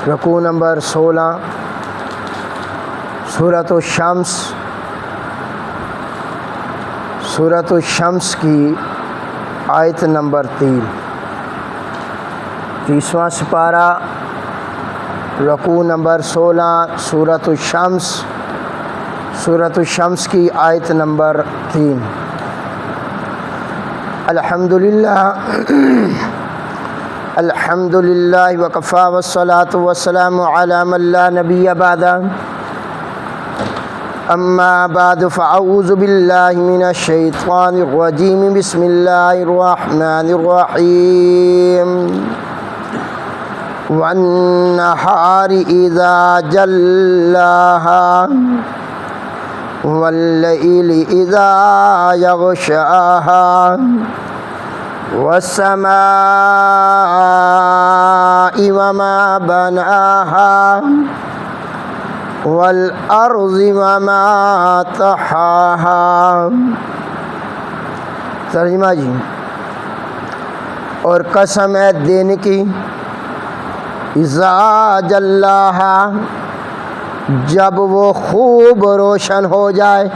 رکوع نمبر 16 سورۃ الشمس، سورۃ الشمس کی آیت نمبر 3، 30واں سپارہ، رکوع نمبر 16، سورۃ الشمس، سورۃ الشمس کی آیت نمبر 3۔ الحمدللہ وکفی والصلاۃ والسلام علی من لا نبی بعدہ، اما بعد فاعوذ باللہ من الشیطان الرجیم، بسم اللہ الرحمن الرحیم۔ والنہار اذا جلاہا واللیل اذا یغشاہا والسماء وما بناها والأرض وما طحاها۔ ترجمہ جی، اور قسم ہے دن کی، اذا جلاہا، جب وہ خوب روشن ہو جائے،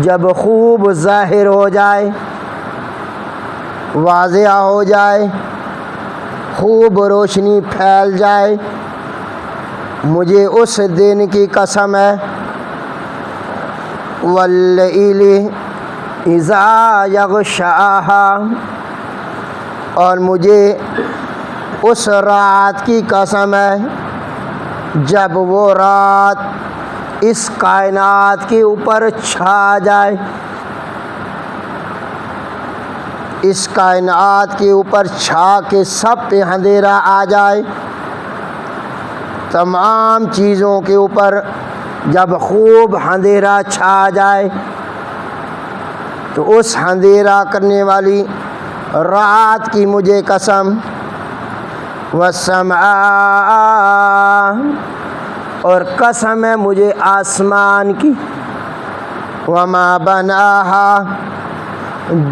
جب خوب ظاہر ہو جائے، واضح ہو جائے، خوب روشنی پھیل جائے، مجھے اس دن کی قسم ہے۔ واللیل اذا یغشاہا، اور مجھے اس رات کی قسم ہے جب وہ رات اس کائنات کے اوپر چھا جائے، اس کائنات کے اوپر چھا کے سب پہ اندھیرا آ جائے، تمام چیزوں کے اوپر جب خوب اندھیرا چھا جائے تو اس اندھیرا کرنے والی رات کی مجھے قسم۔ والسماء، اور قسم ہے مجھے آسمان کی، وما بناہا،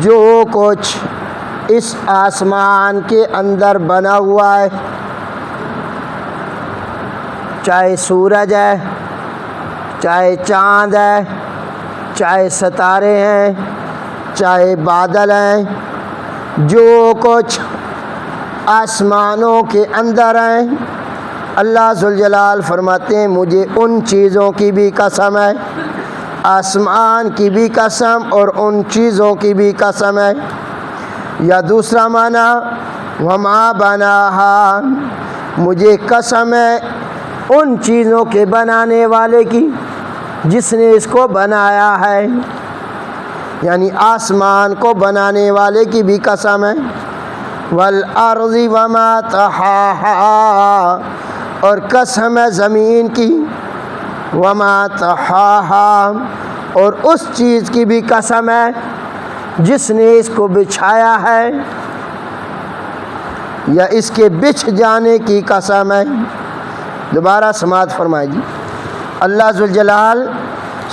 جو کچھ اس آسمان کے اندر بنا ہوا ہے، چاہے سورج ہے، چاہے چاند ہے، چاہے ستارے ہیں، چاہے بادل ہیں، جو کچھ آسمانوں کے اندر ہیں، اللہ ذوالجلال فرماتے ہیں مجھے ان چیزوں کی بھی قسم ہے، آسمان کی بھی قسم اور ان چیزوں کی بھی قسم ہے۔ یا دوسرا معنی وما بناہا، مجھے قسم ہے ان چیزوں کے بنانے والے کی جس نے اس کو بنایا ہے، یعنی آسمان کو بنانے والے کی بھی قسم ہے۔ والارض وما طحاہا، اور قسم ہے زمین کی، وما طحاہا، اور اس چیز کی بھی قسم ہے جس نے اس کو بچھایا ہے یا اس کے بچھ جانے کی قسم ہے۔ دوبارہ سماعت فرمائیں جی۔ اللہ ذوالجلال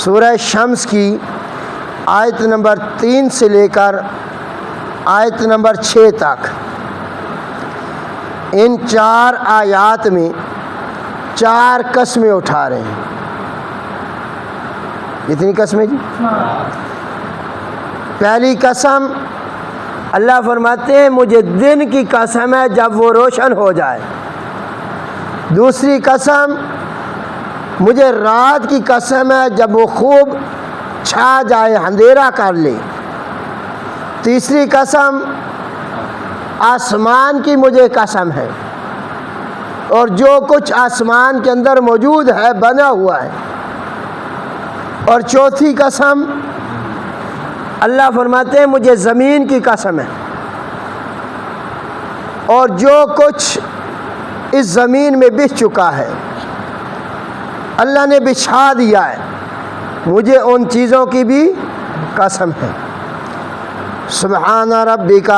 سورہ شمس کی آیت نمبر 3 سے لے کر آیت نمبر 6 تک ان 4 آیات میں 4 قسمیں اٹھا رہے ہیں۔ کتنی قسمیں جی؟ پہلی قسم اللہ فرماتے ہیں مجھے دن کی قسم ہے جب وہ روشن ہو جائے۔ دوسری قسم مجھے رات کی قسم ہے جب وہ خوب چھا جائے، اندھیرا کر لے۔ تیسری قسم آسمان کی مجھے قسم ہے، اور جو کچھ آسمان کے اندر موجود ہے بنا ہوا ہے۔ اور چوتھی قسم اللہ فرماتے ہیں مجھے زمین کی قسم ہے، اور جو کچھ اس زمین میں بچھ چکا ہے اللہ نے بچھا دیا ہے، مجھے ان چیزوں کی بھی قسم ہے۔ سبحان ربک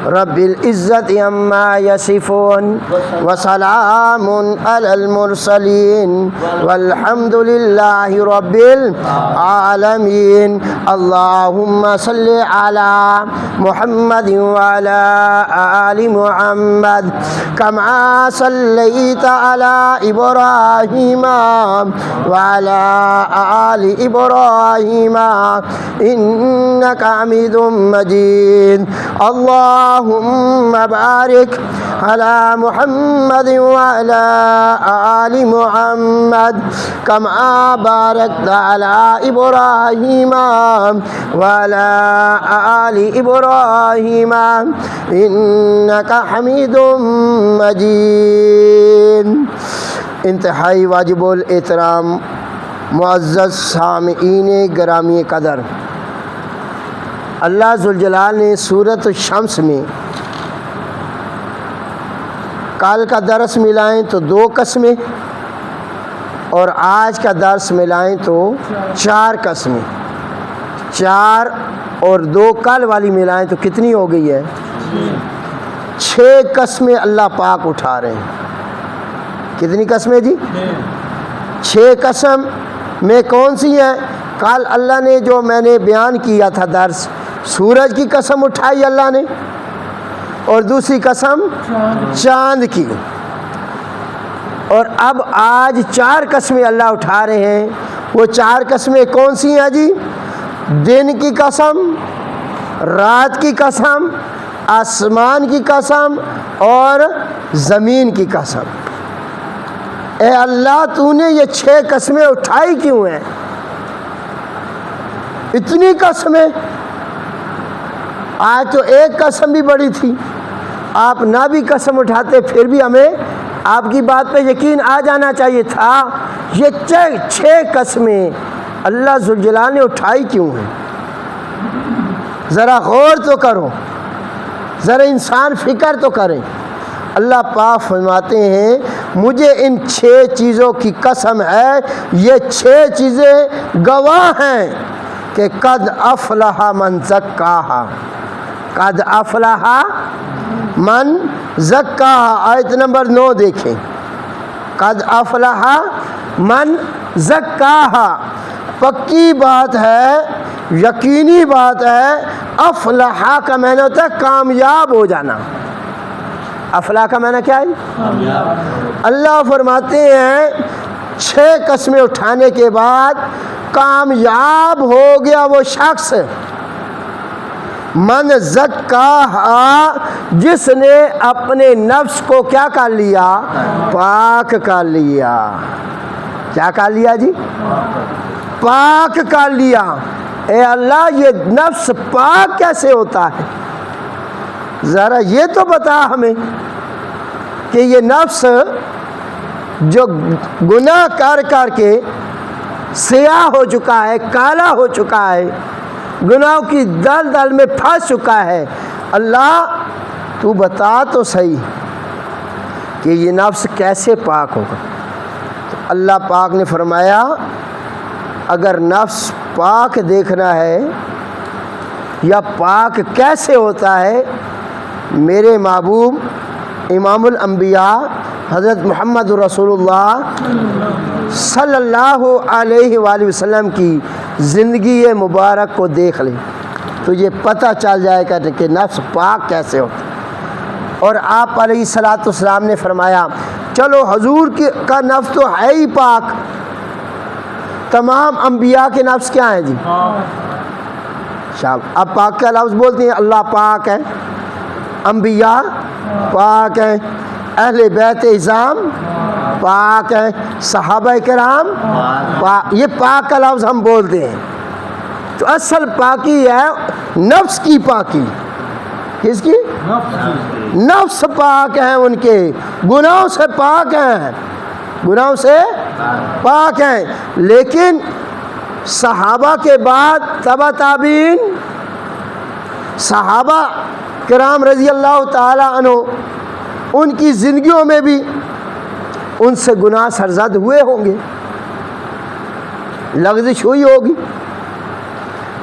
رب العزت عما یصفون وسلام علی المرسلین والحمد للہ رب العالمین۔ اللہم صلی علی محمد وعلى آل محمد كما صليت على إبراهيم وعلى آل إبراهيم إنك حميد مجيد اللهم بارك على محمد وعلى آل محمد كما باركت على إبراهيم وعلى آل إبراهيم إنك حميد مجيد۔ انتہائی واجب الاحترام معزز سامعین گرامی قدر، اللہ ذوالجلال نے سورۃ الشمس میں کل کا درس ملائیں تو 2 قسمیں اور آج کا درس ملائیں تو 4 قسمیں، 4 اور 2 کل والی ملائیں تو کتنی ہو گئی ہے؟ 6 قسمیں اللہ پاک اٹھا رہے ہیں۔ کتنی قسمیں جی؟ 6 قسم میں کون سی ہیں؟ کل اللہ نے جو میں نے بیان کیا تھا درس، سورج کی قسم اٹھائی اللہ نے، اور دوسری قسم چاند کی، اور اب آج 4 قسمیں اللہ اٹھا رہے ہیں۔ وہ 4 قسمیں کون سی ہیں جی؟ دن کی قسم، رات کی قسم، آسمان کی قسم اور زمین کی قسم۔ اے اللہ تو نے یہ 6 قسمیں اٹھائی کیوں ہیں؟ اتنی قسمیں؟ آج تو 1 قسم بھی بڑی تھی، آپ نہ بھی قسم اٹھاتے پھر بھی ہمیں آپ کی بات پہ یقین آ جانا چاہیے تھا۔ یہ 6 قسمیں اللہ ذوالجلال نے اٹھائی کیوں ہیں؟ ذرا غور تو کرو، ذرا انسان فکر تو کریں۔ اللہ پاک فرماتے ہیں مجھے ان 6 چیزوں کی قسم ہے، یہ 6 چیزیں گواہ ہیں کہ قد افلح من زکاہا، قد افلح من زکاہا۔ آیت نمبر 9 دیکھیں، قد افلح من زکاہا، پکی بات ہے، یقینی بات ہے۔ افلح کا معنی ہوتا ہے کامیاب ہو جانا۔ افلاح کا معنی کیا ہے؟ اللہ فرماتے ہیں 6 قسمیں اٹھانے کے بعد کامیاب ہو گیا وہ شخص من زکاہا، جس نے اپنے نفس کو کیا کر لیا؟ پاک کر لیا۔ کیا کر لیا جی؟ پاک کر لیا۔ اے اللہ یہ نفس پاک کیسے ہوتا ہے؟ ذرا یہ تو بتا ہمیں کہ یہ نفس جو گناہ کر کر کے سیاہ ہو چکا ہے، کالا ہو چکا ہے، گناہوں کی دلدل میں پھنس چکا ہے، اللہ تو بتا تو صحیح کہ یہ نفس کیسے پاک ہوگا؟ تو اللہ پاک نے فرمایا اگر نفس پاک دیکھنا ہے یا پاک کیسے ہوتا ہے، میرے محبوب امام الانبیاء حضرت محمد رسول اللہ صلی اللہ علیہ وآلہ وسلم کی زندگی مبارک کو دیکھ لیں تو یہ پتہ چل جائے گا کہ نفس پاک کیسے ہوتا ہے۔ اور آپ علیہ الصلوۃ والسلام نے فرمایا چلو حضور کا نفس تو ہے ہی پاک، تمام انبیاء کے نفس کیا ہیں جی؟ اب پاک کا لفظ بولتے ہیں، اللہ پاک ہے، انبیاء پاک ہیں، اہل بیت اعظام پاک ہیں، صحابہ کرام پاک، یہ پاک کا لفظ ہم بولتے ہیں۔ تو اصل پاکی ہے نفس کی پاکی۔ کس کی؟ نفس پاک ہیں، ان کے گناہوں سے پاک ہیں، گناہوں سے پاک ہیں۔ لیکن صحابہ کے بعد تبع تابعین، صحابہ کرام رضی اللہ تعالی عنہ، ان کی زندگیوں میں بھی ان سے گناہ سرزد ہوئے ہوں گے، لغزش ہوئی ہوگی،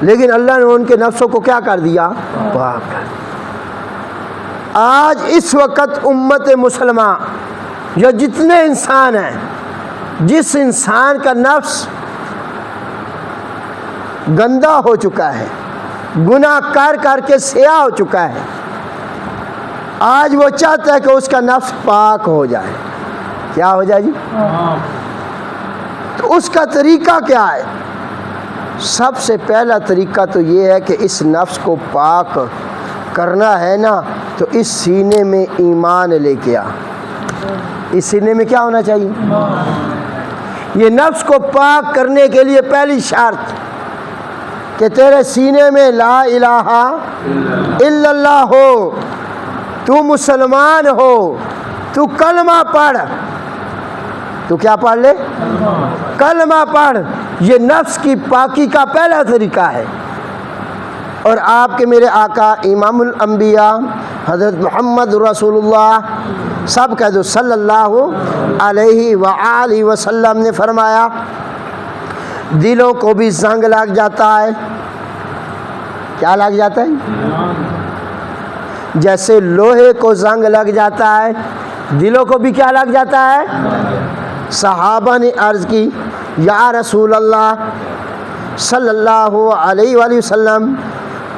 لیکن اللہ نے ان کے نفسوں کو کیا کر دیا؟ پاک کر دیا۔ آج اس وقت امت مسلمہ یا جتنے انسان ہیں، جس انسان کا نفس گندا ہو چکا ہے، گناہ کر کر کے سیاہ ہو چکا ہے، آج وہ چاہتا ہے کہ اس کا نفس پاک ہو جائے۔ کیا ہو جائے جی؟ تو اس کا طریقہ کیا ہے؟ سب سے پہلا طریقہ تو یہ ہے کہ اس نفس کو پاک کرنا ہے نا، تو اس سینے میں ایمان لے کے آ۔ اس سینے میں کیا ہونا چاہیے؟ یہ نفس کو پاک کرنے کے لیے پہلی شرط کہ تیرے سینے میں لا الہ الا اللہ ہو، تو مسلمان ہو، تو کلمہ پڑھ۔ تو کیا پڑھ لے؟ کلمہ پڑھ۔ یہ نفس کی پاکی کا پہلا طریقہ ہے۔ اور آپ کے میرے آقا امام الانبیاء حضرت محمد رسول اللہ سب کہہ دو صلی اللہ علیہ وآلہ وسلم نے فرمایا دلوں کو بھی زنگ لگ جاتا ہے۔ کیا لگ جاتا ہے؟ جیسے لوہے کو زنگ لگ جاتا ہے، دلوں کو بھی کیا لگ جاتا ہے؟ صحابہ نے عرض کی یا رسول اللہ صلی اللہ علیہ وآلہ وسلم،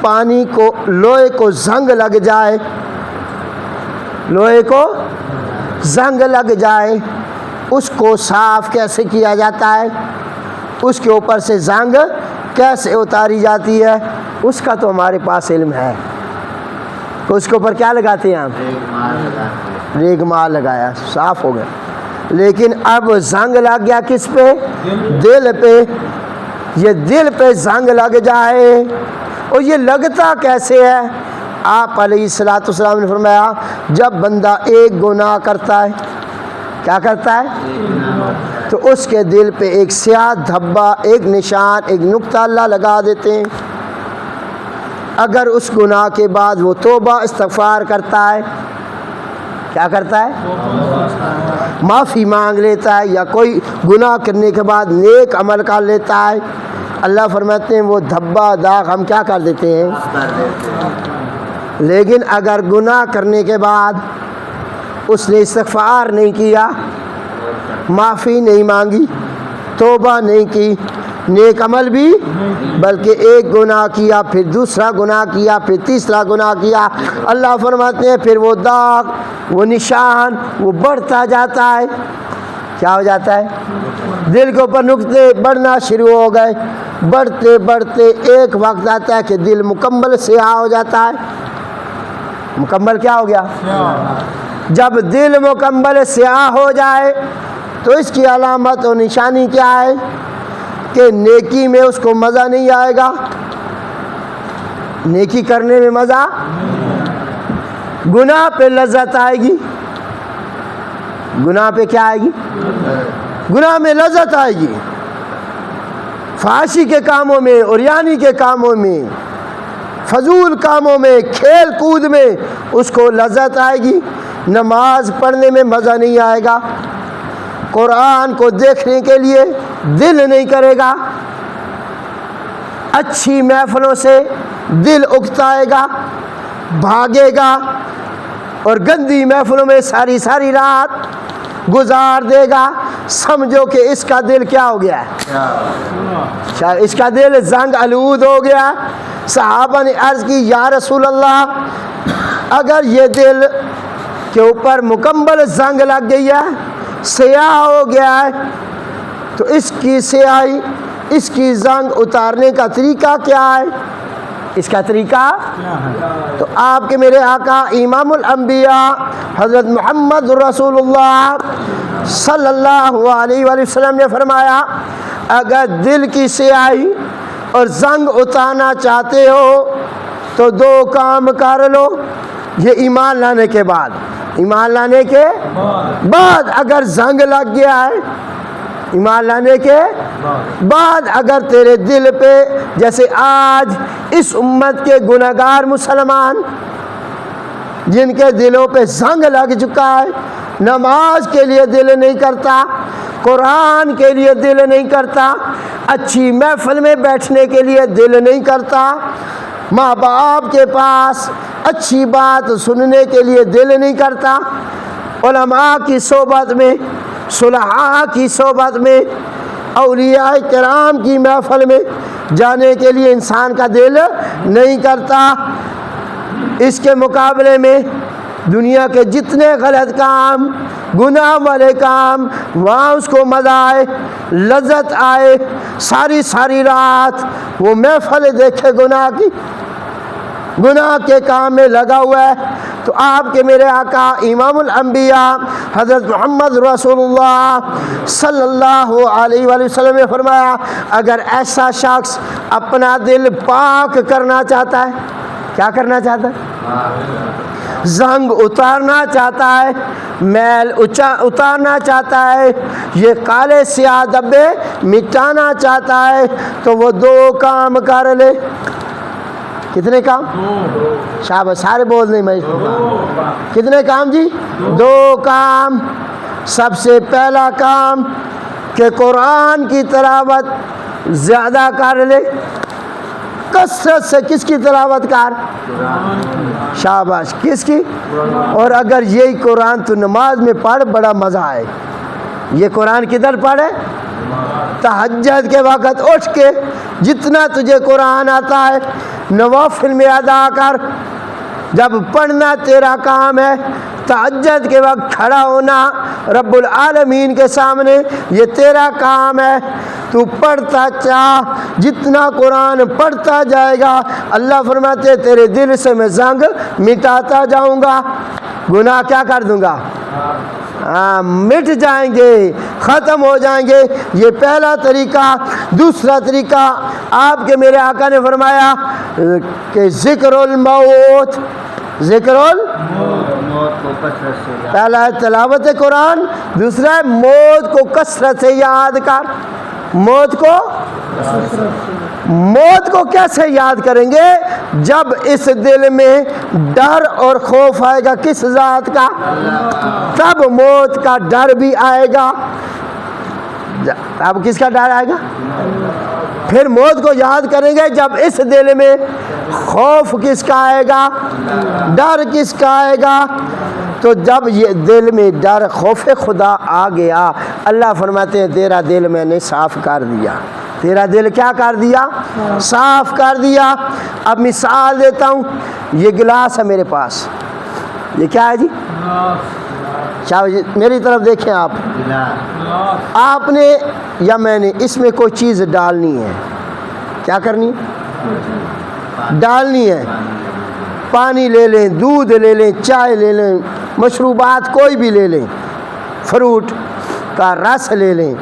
پانی کو لوہے کو زنگ لگ جائے، لوہے کو زنگ لگ جائے، اس کو صاف کیسے کیا جاتا ہے؟ اس کے اوپر سے زنگ کیسے اتاری جاتی ہے؟ اس کا تو ہمارے پاس علم ہے۔ اس کے اوپر کیا لگاتے ہیں ہم؟ ریگمال لگایا، صاف ہو گیا۔ لیکن اب زنگ لگ گیا کس پہ؟ دل پہ۔ یہ دل پہ زنگ لگ جائے، اور یہ لگتا کیسے ہے؟ آپ علیہ الصلوۃ والسلام نے فرمایا جب بندہ ایک گناہ کرتا ہے، کیا کرتا ہے؟ تو اس کے دل پہ ایک سیاہ دھبا، ایک نشان، ایک نقطہ اللہ لگا دیتے ہیں۔ اگر اس گناہ کے بعد وہ توبہ استغفار کرتا ہے، کیا کرتا ہے؟ معافی مانگ لیتا ہے، یا کوئی گناہ کرنے کے بعد نیک عمل کر لیتا ہے، اللہ فرماتے ہیں وہ دھبا داغ ہم کیا کر دیتے ہیں؟ لیکن اگر گناہ کرنے کے بعد اس نے استغفار نہیں کیا، معافی نہیں مانگی، توبہ نہیں کی، نیک عمل بھی، بلکہ ایک گناہ کیا، پھر دوسرا گناہ کیا، پھر تیسرا گناہ کیا، اللہ فرماتے ہیں پھر وہ داغ، وہ نشان، وہ بڑھتا جاتا ہے۔ کیا ہو جاتا ہے؟ دل کے اوپر نقطے بڑھنا شروع ہو گئے، بڑھتے بڑھتے ایک وقت آتا ہے کہ دل مکمل سیاہ ہو جاتا ہے۔ مکمل کیا ہو گیا؟ جب دل مکمل سیاہ ہو جائے تو اس کی علامت اور نشانی کیا ہے؟ کہ نیکی میں اس کو مزہ نہیں آئے گا، نیکی کرنے میں مزہ، گناہ پہ لذت آئے گی، گناہ پہ کیا آئے گی؟ گناہ میں لذت آئے گی۔ فحاشی کے کاموں میں، عریانی کے کاموں میں، فضول کاموں میں، کھیل کود میں اس کو لذت آئے گی، نماز پڑھنے میں مزہ نہیں آئے گا، قرآن کو دیکھنے کے لیے دل نہیں کرے گا، اچھی محفلوں سے دل اکتائے گا، بھاگے گا، اور گندی محفلوں میں ساری ساری رات گزار دے گا۔ سمجھو کہ اس کا دل کیا ہو گیا ہے؟ اس کا دل زنگ آلود ہو گیا۔ صحابہ نے عرض کی یا رسول اللہ اگر یہ دل کے اوپر مکمل زنگ لگ گئی ہے، سیاہ ہو گیا ہے، تو اس کی سیاہی، اس کی زنگ اتارنے کا طریقہ کیا ہے؟ اس کا طریقہ تو آپ کے میرے آقا امام الانبیاء حضرت محمد رسول اللہ صلی اللہ علیہ وآلہ وسلم نے فرمایا اگر دل کی سیاہی اور زنگ اتارنا چاہتے ہو تو دو کام کر لو۔ یہ ایمان لانے کے بعد، ایمان لانے کے بعد اگر زنگ لگ گیا ہے، ایمان لانے کے بعد اگر تیرے دل پہ، جیسے آج اس امت کے گناہگار مسلمان جن کے دلوں پہ زنگ لگ چکا ہے، نماز کے لیے دل نہیں کرتا، قرآن کے لیے دل نہیں کرتا، اچھی محفل میں بیٹھنے کے لیے دل نہیں کرتا، ماں باپ کے پاس اچھی بات سننے کے لیے دل نہیں کرتا، علماء کی صحبت میں، صلحاء کی صحبت میں، اولیاء کرام کی محفل میں جانے کے لیے انسان کا دل نہیں کرتا۔ اس کے مقابلے میں دنیا کے جتنے غلط کام، گناہ والے کام، وہاں اس کو مزہ آئے، لذت آئے، ساری ساری رات وہ محفل دیکھے گناہ کی، گناہ کے کام میں لگا ہوا ہے۔ تو آپ کے میرے آقا امام الانبیاء حضرت محمد رسول اللہ صلی اللہ علیہ وآلہ وسلم نے فرمایا، اگر ایسا شخص اپنا دل پاک کرنا چاہتا ہے، کیا کرنا چاہتا ہے؟ زنگ اتارنا چاہتا ہے، میل اتارنا چاہتا ہے، یہ کالے سیاہ دبے مٹانا چاہتا ہے، تو وہ 2 کام کر لے۔ کتنے کام؟ شاباش، سارے بول نہیں، میں کتنے کام جی؟ 2 کام۔ سب سے پہلا کام کہ قرآن کی تلاوت زیادہ کر لے، کثرت سے۔ کس کی تلاوت کر؟ شاباش، کس کی؟ اور اگر یہی قرآن تو نماز میں پڑھ، بڑا مزہ آئے۔ یہ قرآن کدھر پڑھے؟ تہجد کے وقت اٹھ کے جتنا تجھے قرآن آتا ہے نوافل میں ادا کر۔ جب پڑھنا تیرا کام ہے، تہجد کے وقت کھڑا ہونا رب العالمین کے سامنے یہ تیرا کام ہے۔ تو پڑھتا چاہ، جتنا قرآن پڑھتا جائے گا اللہ فرماتے تیرے دل سے میں زنگ مٹاتا جاؤں گا، گناہ کیا کر دوں گا؟ مٹ جائیں گے، ختم ہو جائیں گے۔ یہ پہلا طریقہ۔ دوسرا طریقہ آپ کے میرے آقا نے فرمایا کہ ذکر الموت، ذکر الموت کو کثرت سے یاد۔ پہلا ہے تلاوت قرآن، دوسرا ہے موت کو کثرت سے یاد کر۔ موت کو کیسے یاد کریں گے؟ جب اس دل میں ڈر اور خوف آئے گا کس ذات کا، تب موت کا ڈر بھی آئے گا۔ اب کس کا ڈر آئے گا؟ پھر موت کو یاد کریں گے جب اس دل میں خوف کس کا آئے گا، ڈر کس کا آئے گا۔ تو جب یہ دل میں ڈر خوف خدا آ گیا، اللہ فرماتے ہیں تیرا دل میں نے صاف کر دیا۔ تیرا دل کیا کر دیا؟ صاف کر دیا۔ اب مثال دیتا ہوں، یہ گلاس ہے میرے پاس، یہ کیا ہے جی؟ میری طرف دیکھیں آپ، آپ نے یا میں نے اس میں کوئی چیز ڈالنی ہے، کیا کرنی؟ ڈالنی ہے۔ پانی لے لیں، دودھ لے لیں، چائے لے لیں، مشروبات کوئی بھی لے لیں، فروٹ کا رس لے لیں،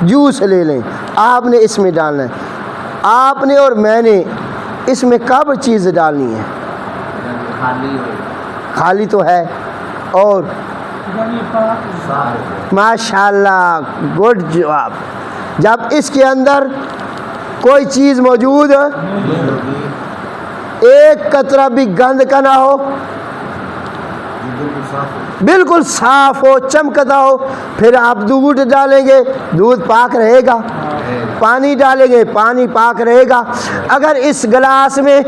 جوس لے لیں، آپ نے اس میں ڈالنا ہے۔ آپ نے اور میں نے اس میں کب چیز ڈالنی ہے؟ خالی تو ہے، اور ماشاءاللہ گڈ جواب۔ جب اس کے اندر کوئی چیز موجود ہے، ایک قطرہ بھی گند کا نہ ہو، بالکل صاف ہو، چمکتا ہو، پھر آپ دودھ ڈالیں گے، دودھ پاک رہے گا۔ پانی ڈالیں گے، پانی پاک رہے گا۔ اگر اس گلاس میں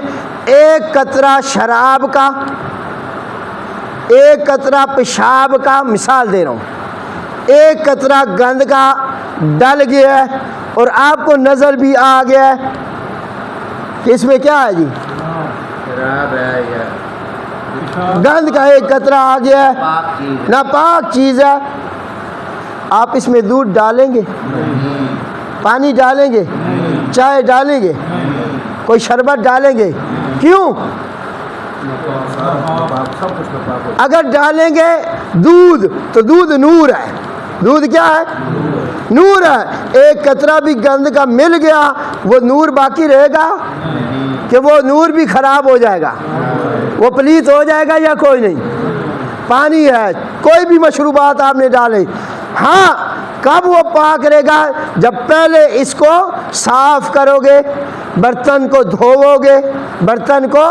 ایک قطرہ شراب کا، ایک قطرہ پیشاب کا، مثال دے رہا ہوں، ایک قطرہ گند کا ڈل گیا ہے اور آپ کو نظر بھی آ گیا ہے کہ اس میں کیا ہے جی؟ گند کا ایک قطرہ آ گیا ہے، ناپاک چیز ہے، آپ اس میں دودھ ڈالیں گے؟ پانی ڈالیں گے؟ چائے ڈالیں گے؟ کوئی شربت ڈالیں گے؟ کیوں؟ اگر ڈالیں گے دودھ تو دودھ نور ہے۔ دودھ کیا ہے؟ نور ہے۔ ایک قطرہ بھی گند کا مل گیا، وہ نور باقی رہے گا کہ وہ نور بھی خراب ہو جائے گا، وہ پلیت ہو جائے گا یا کوئی نہیں؟ پانی ہے، کوئی بھی مشروبات آپ نے ڈالے، ہاں کب وہ پاک رہے گا؟ جب پہلے اس کو صاف کرو گے، برتن کو دھوو گے، برتن کو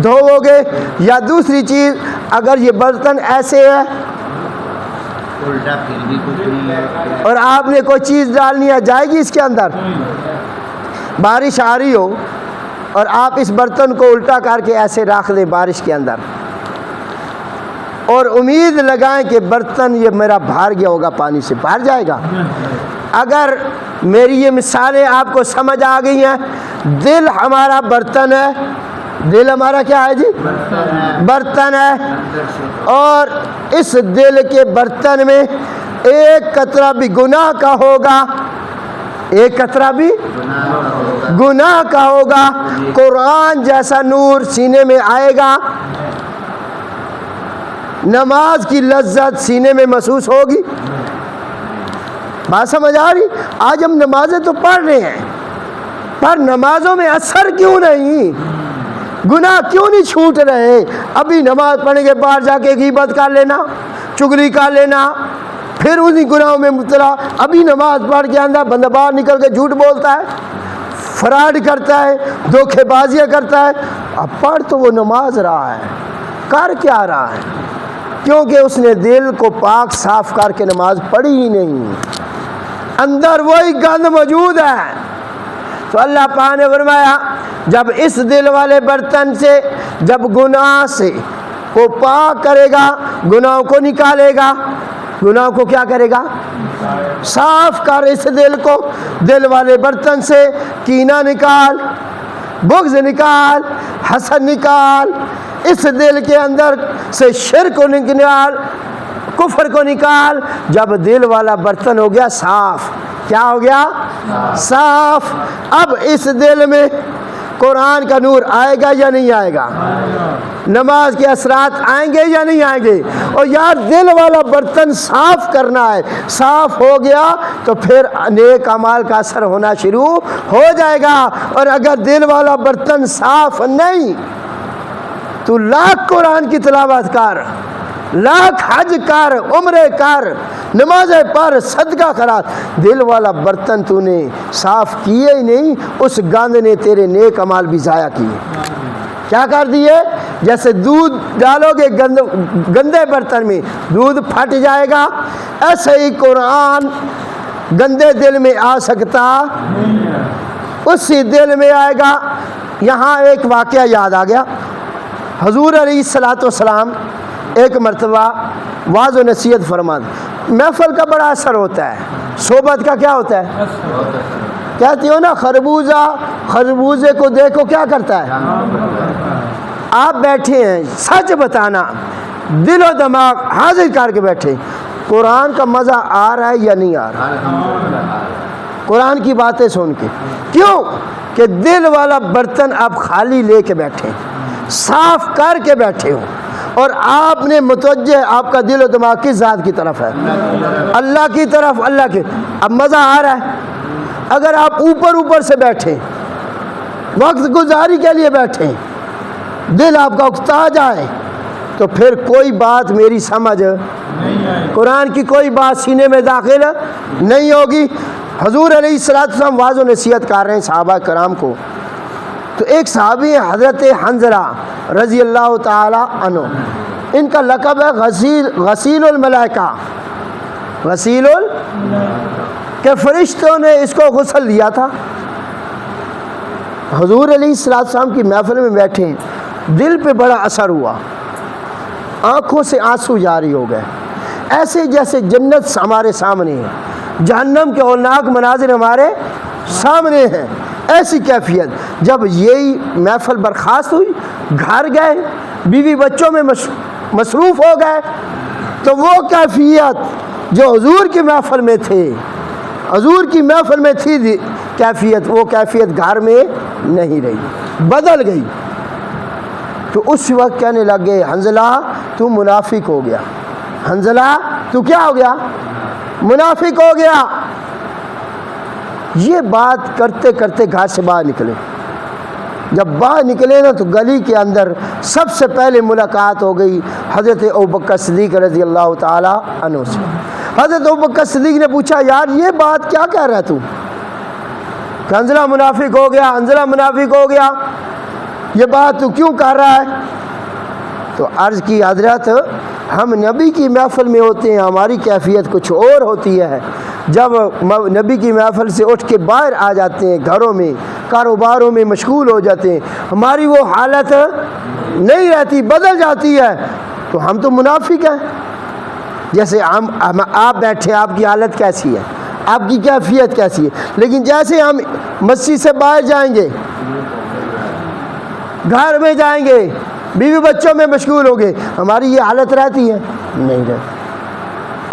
دھوو گے۔ یا دوسری چیز، اگر یہ برتن ایسے ہے اور آپ نے کوئی چیز ڈالنی ہے، جائے گی اس کے اندر؟ بارش آ رہی ہو اور آپ اس برتن کو الٹا کر کے ایسے رکھ دیں بارش کے اندر، اور امید لگائیں کہ برتن یہ میرا بھر گیا ہوگا، پانی سے بھر جائے گا۔ اگر میری یہ مثالیں آپ کو سمجھ آ گئی ہیں؟ دل ہمارا برتن ہے، دل ہمارا کیا ہے جی؟ برتن ہے، اور اس دل کے برتن میں ایک قطرہ بھی گناہ کا ہوگا، ایک قطرہ بھی گناہ کا ہوگا، قرآن جیسا نور سینے میں آئے گا، نماز کی لذت سینے میں محسوس ہوگی؟ بات سمجھ آ رہی؟ آج ہم نمازیں تو پڑھ رہے ہیں، پر نمازوں میں اثر کیوں نہیں؟ گناہ کیوں نہیں چھوٹ رہے؟ ابھی نماز پڑھنے کے بعد جا کے غیبت کر لینا، چغلی کر لینا، پھر انہی گناہوں میں مبتلا۔ ابھی نماز پڑھ کے اندر بندہ باہر نکل کے جھوٹ بولتا ہے، فراڈ کرتا ہے، دھوکے بازیاں کرتا ہے۔ اب پڑھ تو وہ نماز رہا ہے، کر کیا رہا ہے؟ کیونکہ اس نے دل کو پاک صاف کر کے نماز پڑھی ہی نہیں، اندر وہی گند موجود ہے۔ تو اللہ پاک نے فرمایا جب اس دل والے برتن سے، جب گناہ سے وہ پاک کرے گا، گناہوں کو نکالے گا، گناہوں کو کیا کرے گا؟ صاف کر اس دل کو، دل والے برتن سے کینہ نکال، بغض نکال، حسد نکال، اس دل کے اندر سے شرک کو نکال، کفر کو نکال۔ جب دل والا برتن ہو گیا صاف، کیا ہو گیا؟ صاف۔ اب اس دل میں قرآن کا نور آئے گا یا نہیں آئے گا؟ نماز کے اثرات آئیں گے یا نہیں آئیں گے؟ اور یار دل والا برتن صاف کرنا ہے، صاف ہو گیا تو پھر نیک اعمال کا اثر ہونا شروع ہو جائے گا۔ اور اگر دل والا برتن صاف نہیں تو لاکھ قرآن کی تلاوت کر، لاکھ حج کر، عمرے کر، نمازیں پڑھ، صدقہ کرا، دل والا برتن تو نے صاف کیے ہی نہیں، اس گند نے تیرے نیک اعمال بھی ضائع کیے۔ کیا کر دیے؟ جیسے دودھ ڈالو گے گندے برتن میں، دودھ پھٹ جائے گا، ایسے ہی قرآن گندے دل میں آ سکتا، اسی دل میں آئے گا۔ یہاں ایک واقعہ یاد آ گیا، حضور علیہ الصلوۃ والسلام ایک مرتبہ واعظ و نصیحت فرماتے، محفل کا بڑا اثر ہوتا ہے، صحبت کا کیا ہوتا ہے؟ کہتی ہو نا خربوزہ خربوزے کو دیکھو کیا کرتا ہے؟ آپ بیٹھے ہیں، سچ بتانا، دل و دماغ حاضر کر کے بیٹھے، قرآن کا مزہ آ رہا ہے یا نہیں آ رہا؟ قرآن کی باتیں سن کے، کیوں کہ دل والا برتن آپ خالی لے کے بیٹھے، صاف کر کے بیٹھے ہو، اور آپ نے متوجہ، آپ کا دل و دماغ کس ذات کی طرف ہے؟ اللہ کی طرف، اللہ کی۔ اب مزہ آ رہا ہے۔ اگر آپ اوپر سے بیٹھے، وقت گزاری کے لیے بیٹھے، دل آپ کا اکتا جائے، تو پھر کوئی بات میری سمجھ، قرآن کی کوئی بات سینے میں داخل نہیں ہوگی۔ حضور علیہ الصلوۃ والسلام واعظ و نصیحت کر رہے ہیں صحابہ کرام کو، تو ایک صحابی ہے حضرت حنظلہ رضی اللہ تعالی عنہ، ان کا لقب ہے غسیل الملائکہ، غسیل کہ فرشتوں نے اس کو غسل دیا تھا۔ حضور علیہ الصلوۃ والسلام کی محفل میں بیٹھے، دل پہ بڑا اثر ہوا، آنکھوں سے آنسو جاری ہو گئے، ایسے جیسے جنت ہمارے سامنے ہے، جہنم کے ہولناک مناظر ہمارے سامنے ہیں، ایسی کیفیت۔ جب یہی محفل برخاست ہوئی، گھر گئے، بیوی بچوں میں مصروف ہو گئے، تو وہ کیفیت جو حضور کی محفل میں تھے، حضور کی محفل میں تھی کیفیت، وہ کیفیت گھر میں نہیں رہی، بدل گئی۔ تو اس وقت کہنے لگے حنظلہ تو منافق ہو گیا، حنظلہ تو کیا ہو گیا؟ منافق ہو گیا۔ یہ بات کرتے کرتے گھر سے باہر نکلے، جب باہر نکلے نا تو گلی کے اندر سب سے پہلے ملاقات ہو گئی حضرت ابوبکر صدیق رضی اللہ تعالی عنہ سے۔ حضرت ابوبکر صدیق نے پوچھا یار یہ بات کیا کہہ رہا ہے تو؟ کہ حنظلہ منافق ہو گیا، حنظلہ منافق ہو گیا، یہ بات تو کیوں کر رہا ہے؟ تو عرض کی حضرت ہم نبی کی محفل میں ہوتے ہیں، ہماری کیفیت کچھ اور ہوتی ہے، جب نبی کی محفل سے اٹھ کے باہر آ جاتے ہیں، گھروں میں کاروباروں میں مشغول ہو جاتے ہیں، ہماری وہ حالت نہیں رہتی، بدل جاتی ہے، تو ہم تو منافق ہیں۔ جیسے آپ بیٹھے، آپ کی حالت کیسی ہے؟ آپ کی کیفیت کیسی ہے. لیکن جیسے ہم مسجد سے باہر جائیں گے, گھر میں جائیں گے, بیوی بچوں میں مشغول ہو گئے, ہماری یہ حالت رہتی ہے؟ نہیں رہتی.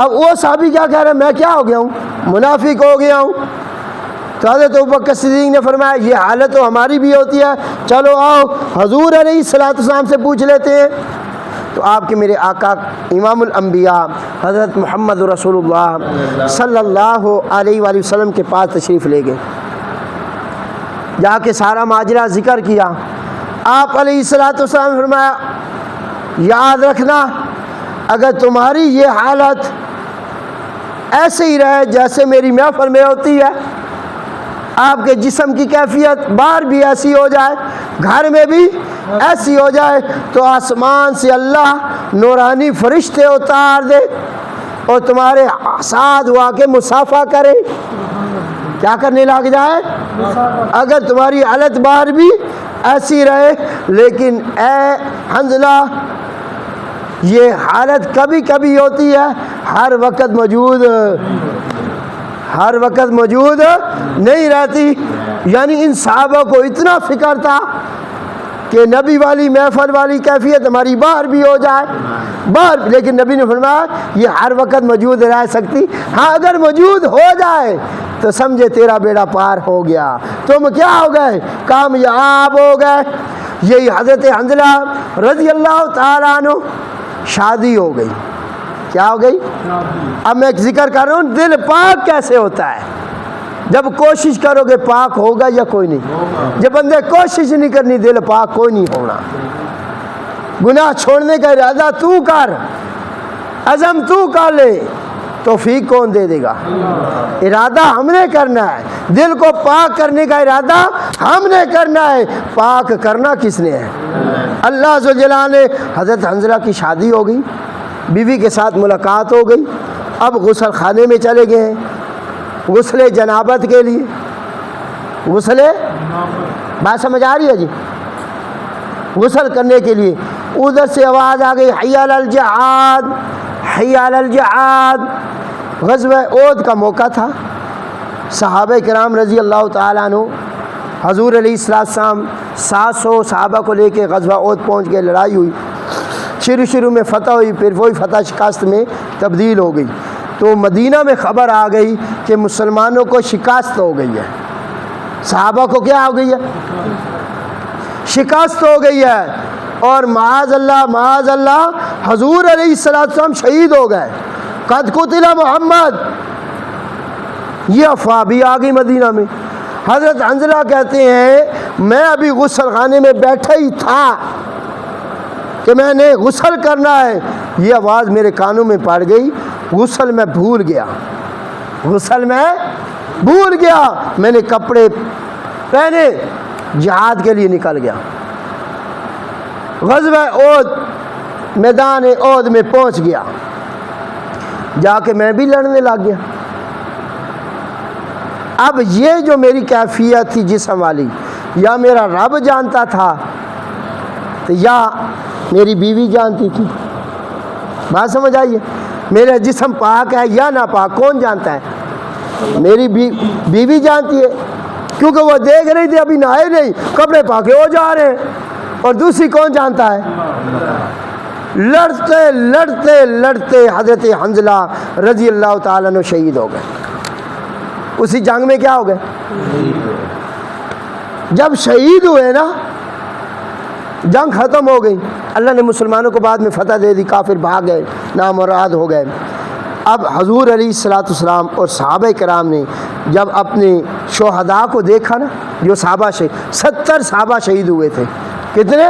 اب وہ صحابی کیا کہہ رہے ہیں, میں کیا ہو گیا ہوں, منافق ہو گیا ہوں. تو حضرت ابوبکر صدیق نے فرمایا یہ حالت تو ہماری بھی ہوتی ہے, چلو آؤ حضور علیہ الصلوۃ والسلام سے پوچھ لیتے ہیں. تو آپ کے میرے آقا امام الانبیاء حضرت محمد رسول اللہ صلی اللہ علیہ وآلہ وسلم کے پاس تشریف لے گئے. جا کے سارا ماجرا ذکر کیا. آپ علیہ الصلوۃ والسلام نے فرمایا یاد رکھنا اگر تمہاری یہ حالت ایسے ہی رہے جیسے میری محفل میں ہوتی ہے, آپ کے جسم کی کیفیت باہر بھی ایسی ہو جائے, گھر میں بھی ایسی ہو جائے, تو آسمان سے اللہ نورانی فرشتے اتار دے اور تمہارے ساتھ ہوا کے مصافحہ کرے. کیا کرنے لگ جائے؟ اگر تمہاری حالت باہر بھی ایسی رہے, لیکن اے حنظلہ یہ حالت کبھی کبھی ہوتی ہے, ہر وقت موجود نہیں رہتی. یعنی ان صحابہ کو اتنا فکر تھا کہ نبی والی محفل والی کیفیت ہماری باہر بھی ہو جائے, باہر, لیکن نبی نے فرمایا یہ ہر وقت موجود رہ سکتی. ہاں اگر موجود ہو جائے تو سمجھے تیرا بیڑا پار ہو گیا, تم کیا ہو گئے, کامیاب ہو گئے. یہی حضرت حنظلہ رضی اللہ تعالیٰ عنہ شادی ہو گئی. کیا ہو گئی؟ اب میں ذکر کر رہا ہوں دل پاک کیسے ہوتا ہے. جب کوشش کرو گے پاک ہوگا یا کوئی نہیں. جب بندے کوشش نہیں کرنی دل پاک کوئی نہیں ہونا. گناہ چھوڑنے کا ارادہ تو کر, عزم تو کر لے, توفیق کون دے دے گا؟ ارادہ ہم نے کرنا ہے, دل کو پاک کرنے کا ارادہ ہم نے کرنا ہے. پاک کرنا کس نے ہے؟ اللہ ذو الجلال نے. حضرت حنظلہ کی شادی ہو گئی, بیوی کے ساتھ ملاقات ہو گئی. اب غسل خانے میں چلے گئے ہیں غسل جنابت کے لیے. غسل بات سمجھ آ رہی ہے جی؟ غسل کرنے کے لیے ادھر سے آواز آ گئی حی علی الجہاد, حی علی الجہاد. غزوہ احد کا موقع تھا. صحابہ کرام رضی اللہ تعالیٰ عنہ حضور علیہ السلام 700 صحابہ کو لے کے غزوہ احد پہنچ گئے. لڑائی ہوئی, شروع میں فتح ہوئی, پھر وہی فتح شکست میں تبدیل ہو گئی. تو مدینہ میں خبر آ گئی کہ مسلمانوں کو شکست ہو گئی ہے. صحابہ کو کیا ہو گئی ہے؟ شکست ہو گئی ہے. اور معاذ اللہ حضور علیہ السلام شہید ہو گئے. قد قتل محمد, یہ افواہ بھی آ گئی مدینہ میں. حضرت حنظلہ کہتے ہیں میں ابھی غسل خانے میں بیٹھا ہی تھا کہ میں نے غسل کرنا ہے, یہ آواز میرے کانوں میں پڑ گئی. غسل میں بھول گیا, میں نے کپڑے پہنے, جہاد کے لیے نکل گیا. غزوہ احد میدان احد میں پہنچ گیا, جا کے میں بھی لڑنے لگ گیا. اب یہ جو میری کیفیت تھی جسم والی, یا میرا رب جانتا تھا تو یا میری بیوی جانتی تھی. بات سمجھ آئیے؟ میرا جسم پاک ہے یا نہ پاک کون جانتا ہے؟ میری بیوی جانتی ہے, کیونکہ وہ دیکھ رہی تھی ابھی نہائے نہیں, کپڑے پاکے ہو جا رہے ہیں. اور دوسری کون جانتا ہے؟ لڑتے حضرت حنظلہ رضی اللہ تعالیٰ عنہ شہید ہو گئے. اسی جنگ میں کیا ہو گئے؟ جب شہید ہوئے نا, جنگ ختم ہو گئی, اللہ نے مسلمانوں کو بعد میں فتح دے دی, کافر بھاگ گئے, نامراد ہو گئے. اب حضور علیہ الصلوۃ والسلام اور صحابہ کرام نے جب اپنے شہداء کو دیکھا نا, جو صحابہ 70 صحابہ شہید ہوئے تھے. کتنے؟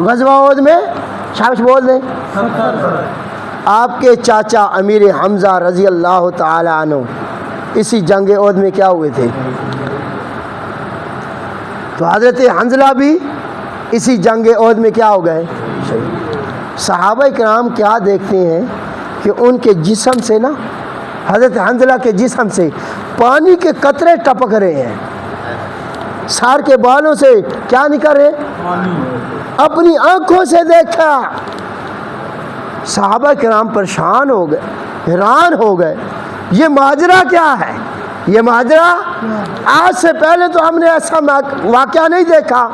غزوہ احد میں شابش بول دیں. آپ کے چاچا امیر حمزہ رضی اللہ تعالی عنہ اسی جنگ احد میں کیا ہوئے تھے؟ تو حضرت حنظلہ بھی اسی جنگ احد میں کیا ہو گئے؟ صحابہ کرام کیا دیکھتے ہیں کہ ان کے جسم سے نا, حضرت حنظلہ کے جسم سے پانی کے قطرے ٹپک رہے ہیں. سار کے بالوں سے کیا نکل رہے؟ اپنی آنکھوں سے دیکھا. صحابہ کرام پریشان ہو گئے, حیران ہو گئے. یہ ماجرا کیا ہے؟ یہ ماجرا آج سے پہلے تو ہم نے ایسا واقعہ نہیں دیکھا.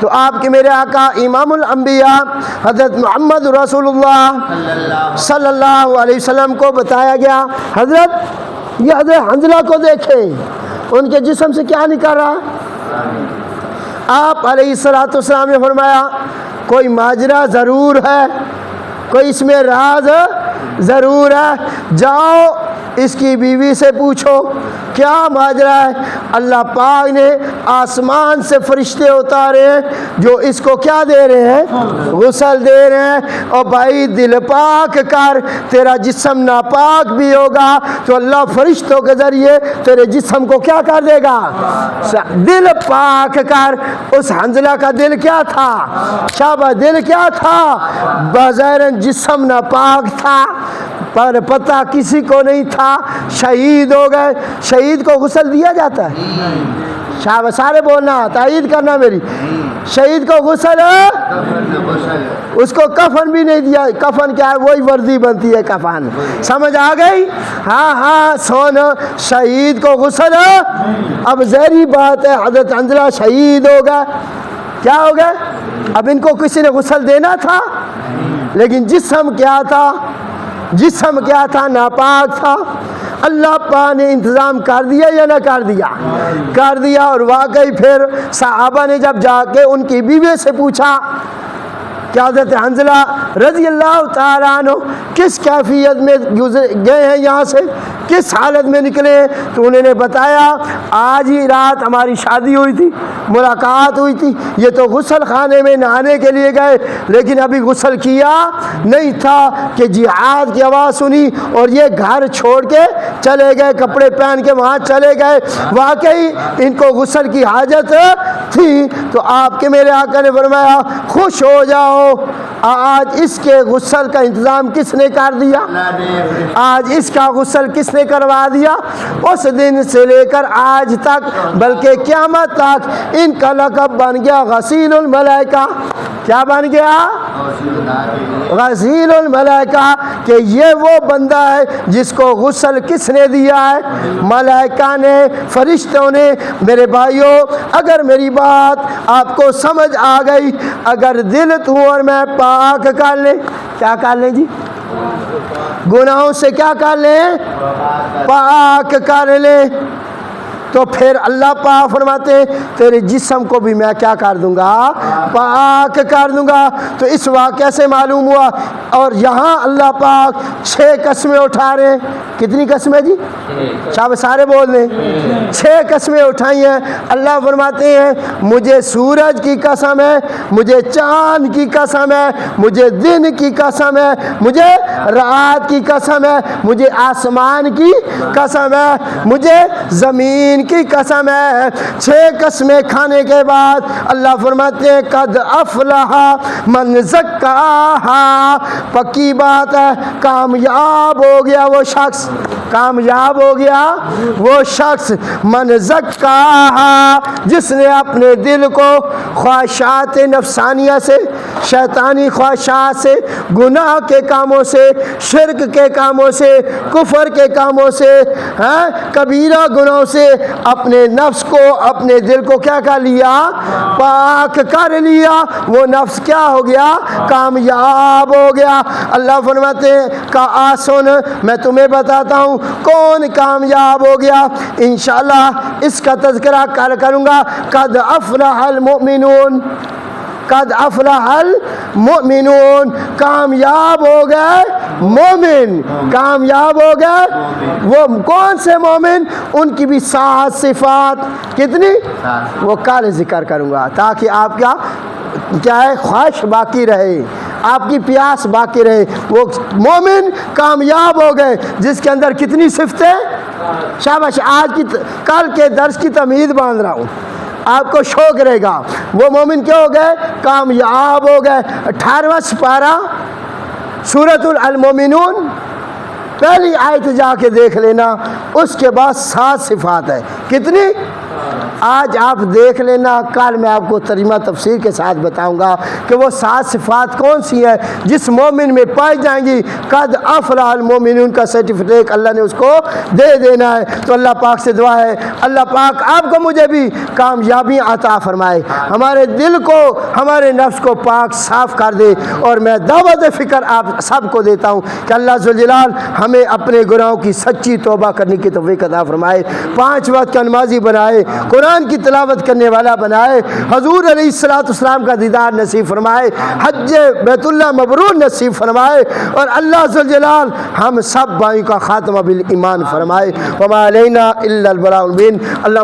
تو آپ کے میرے آقا امام الانبیاء حضرت محمد رسول اللہ صلی اللہ علیہ وسلم کو بتایا گیا، حضرت یہ حضرت حنظلہ کو دیکھیں، ان کے جسم سے کیا نکل رہا. آپ علیہ السلام نے فرمایا کوئی ماجرا ضرور ہے، کوئی اس میں راز ضرور ہے، جاؤ اس کی بیوی سے پوچھو کیا ماجرا ہے. اللہ پاک نے آسمان سے فرشتے اتارے ہیں جو اس کو کیا دے رہے ہیں؟ غسل دے رہے ہیں. اور بھائی دل پاک کر، تیرا جسم ناپاک بھی ہوگا تو اللہ فرشتوں کے ذریعے تیرے جسم کو کیا کر دے گا؟ دل پاک کر. اس حنظلہ کا دل کیا تھا؟ شاباش، دل کیا تھا؟ بظاہر جسم ناپاک تھا پر پتہ کسی کو نہیں تھا. شہید ہو گئے. شہید کو غسل دیا جاتا ہے؟ شاباش، سارے بولنا، تائید کرنا میری. شہید کو غسل ہے؟ اس کو کفن بھی نہیں دیا. کفن کیا ہے؟ وہی وردی بنتی ہے کفن. سمجھ آ گئی؟ ہاں سون، شہید کو غسل ہے. اب ظاہری بات ہے حضرت حنظلہ شہید ہو گئے. کیا ہو گئے؟ اب ان کو کسی نے غسل دینا تھا، لیکن جسم کیا تھا؟ جسم کیا تھا؟ ناپاک تھا. اللہ پاک نے انتظام کر دیا یا نہ کر دیا؟ کر دیا. اور واقعی پھر صحابہ نے جب جا کے ان کی بیوی سے پوچھا کہ حضرت حنظلہ رضی اللہ تعالیٰ عنہ کس کیفیت میں گئے ہیں یہاں سے، کس حالت میں نکلے ہیں، تو انہوں نے بتایا آج ہی رات ہماری شادی ہوئی تھی، ملاقات ہوئی تھی. یہ تو غسل خانے میں نہانے کے لیے گئے لیکن ابھی غسل کیا نہیں تھا کہ جہاد کی آواز سنی اور یہ گھر چھوڑ کے چلے گئے، کپڑے پہن کے وہاں چلے گئے. واقعی ان کو غسل کی حاجت تھی. تو آپ کے میرے آقا نے فرمایا خوش ہو جاؤ، آج اس کے غسل کا انتظام کس نے کر دیا؟ آج اس کا غسل کس نے کروا دیا؟ اس دن سے لے کر آج تک بلکہ قیامت تک ان کا لقب بن گیا غسیل الملائکہ. کیا بن گیا؟ غسیل الملائکہ، کہ یہ وہ بندہ ہے جس کو غسل کس نے دیا ہے؟ ملائکہ نے، فرشتوں نے. میرے بھائیوں، اگر میری بات آپ کو سمجھ آ گئی، اگر دل تو اور میں پاک کر لیں، کیا کر لیں جی؟ گناہوں سے کیا کر لیں؟ پاک کر لیں، تو پھر اللہ پاک فرماتے ہیں تیرے جسم کو بھی میں کیا کر دوں گا؟ پاک کر دوں گا. تو اس واقعہ سے معلوم ہوا. اور یہاں اللہ پاک 6 قسمیں اٹھا رہے ہیں. کتنی قسمیں جی؟ شاہ سارے بول دیں. 6 قسمیں اٹھائی ہیں. اللہ فرماتے ہیں مجھے سورج کی قسم ہے، مجھے چاند کی قسم ہے، مجھے دن کی قسم ہے، مجھے رات کی قسم ہے، مجھے آسمان کی قسم ہے، مجھے زمین کی قسم ہے. 6 قسمیں کھانے کے بعد اللہ فرماتے ہیں قد افلح من زکاہا. پکی بات ہے، کامیاب ہو گیا وہ شخص، کامیاب ہو گیا وہ شخص من زکاہا، جس نے اپنے دل کو خواہشات نفسانیہ سے، شیطانی خواہشات سے، گناہ کے کاموں سے، شرک کے کاموں سے، کفر کے کاموں سے، کبیرہ گناہوں سے اپنے نفس کو، اپنے دل کو کیا کر لیا؟ پاک کر لیا. وہ نفس کیا ہو گیا؟ کامیاب ہو گیا. اللہ فرماتے ہیں کہ آسن میں تمہیں بتاتا ہوں کون کامیاب ہو گیا. انشاءاللہ اس کا تذکرہ کروں گا. قد افلح المؤمنون، قد افلح المؤمنون، کامیاب ہو گئے مومن. کامیاب ہو گئے وہ کون سے مومن؟ ان کی بھی 7 صفات. کتنی؟ وہ کل ذکر کروں گا تاکہ آپ کیا ہے، خواہش باقی رہے، آپ کی پیاس باقی رہے. وہ مومن کامیاب ہو گئے جس کے اندر کتنی صفتیں؟ شاباش. آج کل کے درس کی تمہید باندھ رہا ہوں، آپ کو شوق رہے گا. وہ مومن کیا ہو گئے؟ کامیاب ہو گئے. 18واں سپارہ سورۃ المومنون، پہلی آیت جا کے دیکھ لینا. اس کے بعد 7 صفات ہے. کتنی؟ آج آپ دیکھ لینا، کل میں آپ کو ترجمہ تفسیر کے ساتھ بتاؤں گا کہ وہ 7 صفات کون سی ہیں جس مومن میں پائی جائیں گی۔ قد افلح المومنون کا سرٹیفکیٹ اللہ نے اس کو دے دینا ہے۔ تو اللہ پاک سے دعا ہے اللہ پاک آپ کو مجھے بھی کامیابی عطا فرمائے، ہمارے دل کو ہمارے نفس کو پاک صاف کر دے۔ اور میں دعوت فکر آپ سب کو دیتا ہوں کہ اللہ ذوالجلال ہمیں اپنے گناہوں کی سچی توبہ کرنے کی توفیق عطا فرمائے، 5 وقت کا نمازی بنائے، قرآن کی تلاوت کرنے والا بنائے، حضور علیہ السلام کا دیدار نصیب فرمائے، حج بیت اللہ مبرور نصیب فرمائے، اور اللہ ذوالجلال ہم سب بھائیوں کا خاتمہ بالایمان فرمائے۔ وما علینا الا البلاغ المبین۔ اللہ